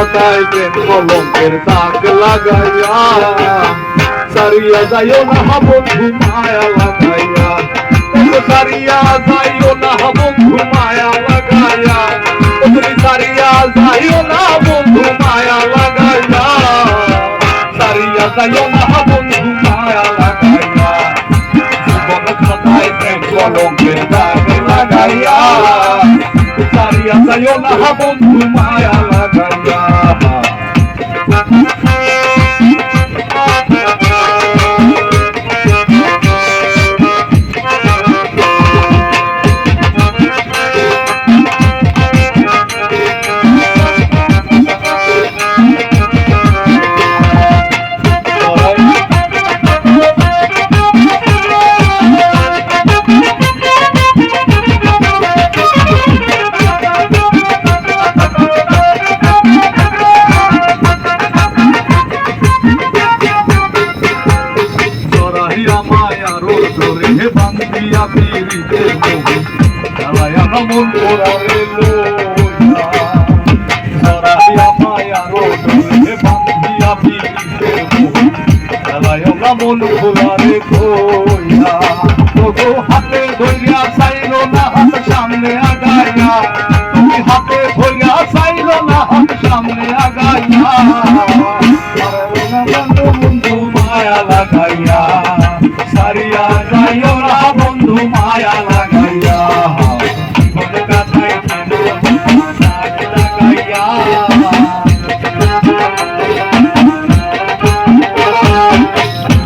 খাতায় প্রেম কলঙ্কের দাগ লাগাইয়া সারিয়া যাইও না বন্ধু মায়া লাগাইয়া সারিয়া যাইও না বন্ধু মায়া লাগাইয়া তুমি সারিয়া যাইও না বন্ধু মায়া লাগাইয়া সারিয়া যাইও না বন্ধু মায়া লাগাইয়া জীবন খাতায় প্রেম কলঙ্কের দাগ লাগাইয়া সারিয়া যাইও না বন্ধু মায়া লাগাইয়া বান্ধিয়া পিরিতে চালায়া মন পোড়ারে লইয়া সরাইয়া মায়ার ডোরে বান্ধিয়া পিরিতে চালায়া মন পোড়ারে কইয়া তোগো হাতে ধইরা চাইলো না হাত সামনে আগাইয়া তুমি হাতে ধইরা চাইলো না হাত সামনে আগাইয়া বন্ধু মায়া লাগাইয়া সারিয়া যাইও না বন্ধু মায়া লাগাইয়া জীবন কাটাই লাগাইয়া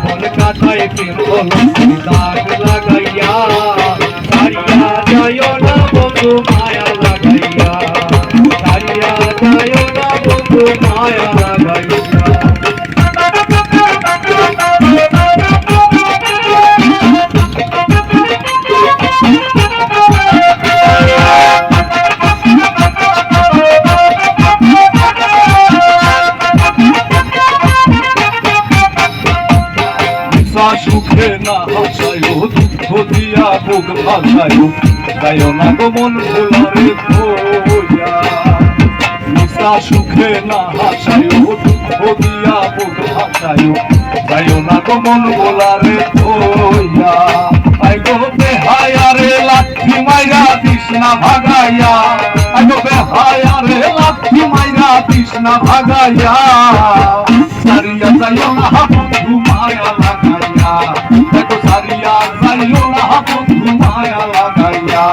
জীবন কাটাই দাগ লাগাইয়া সারিয়া যাইও না বন্ধু মায়া লাগাইয়া সারিয়া যাইও না বন্ধু মায়া লাগাইয়া সুখে না হাসায়ো দুঃখ দিয়া বুক ভাসায়ো যাইও না গো মন ভোলারে ধোয়া নিশা সুখে না হাসায়ো দুঃখ দিয়া বুক ভাসায়ো যাইও না গো মন ভোলারে ধোয়া আই গো বেহায়ারে লাঠি মাইরা তৃষ্ণা ভাগাইয়া আই গো বেহায়ারে লাঠি মাইরা তৃষ্ণা ভাগাইয়া সারিয়া যাইও না বন্ধু মায়া লাগাইয়া দেখো সারিয়া যাইও না বন্ধু মায়া লাগাইয়া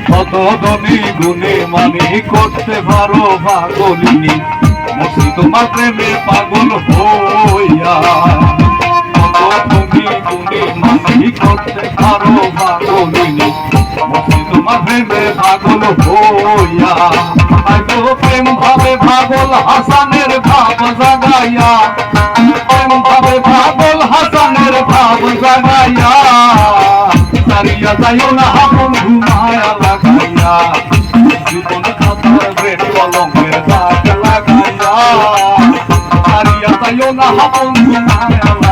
কত ধনী গুণে মানি করতে পারো পাগলিনী মসি তোমার প্রেমে পাগল হইয়া কত ধনী গুণে মানি করতে পারো পাগলিনী মসি তোমার প্রেমে পাগল হইয়া আইগো প্রেম ভাবে পাগল হাসানের ভাব জাগাইয়া প্রেম ভাবে পাগল হাসানের ভাব জাগাইয়া সারিয়া যাইও না বন্ধু মায়া লাগাইয়া জীবন খাতার প্রেম কলঙ্কের দাগ লাগাইয়া সারিয়া যাইও না বন্ধু মায়া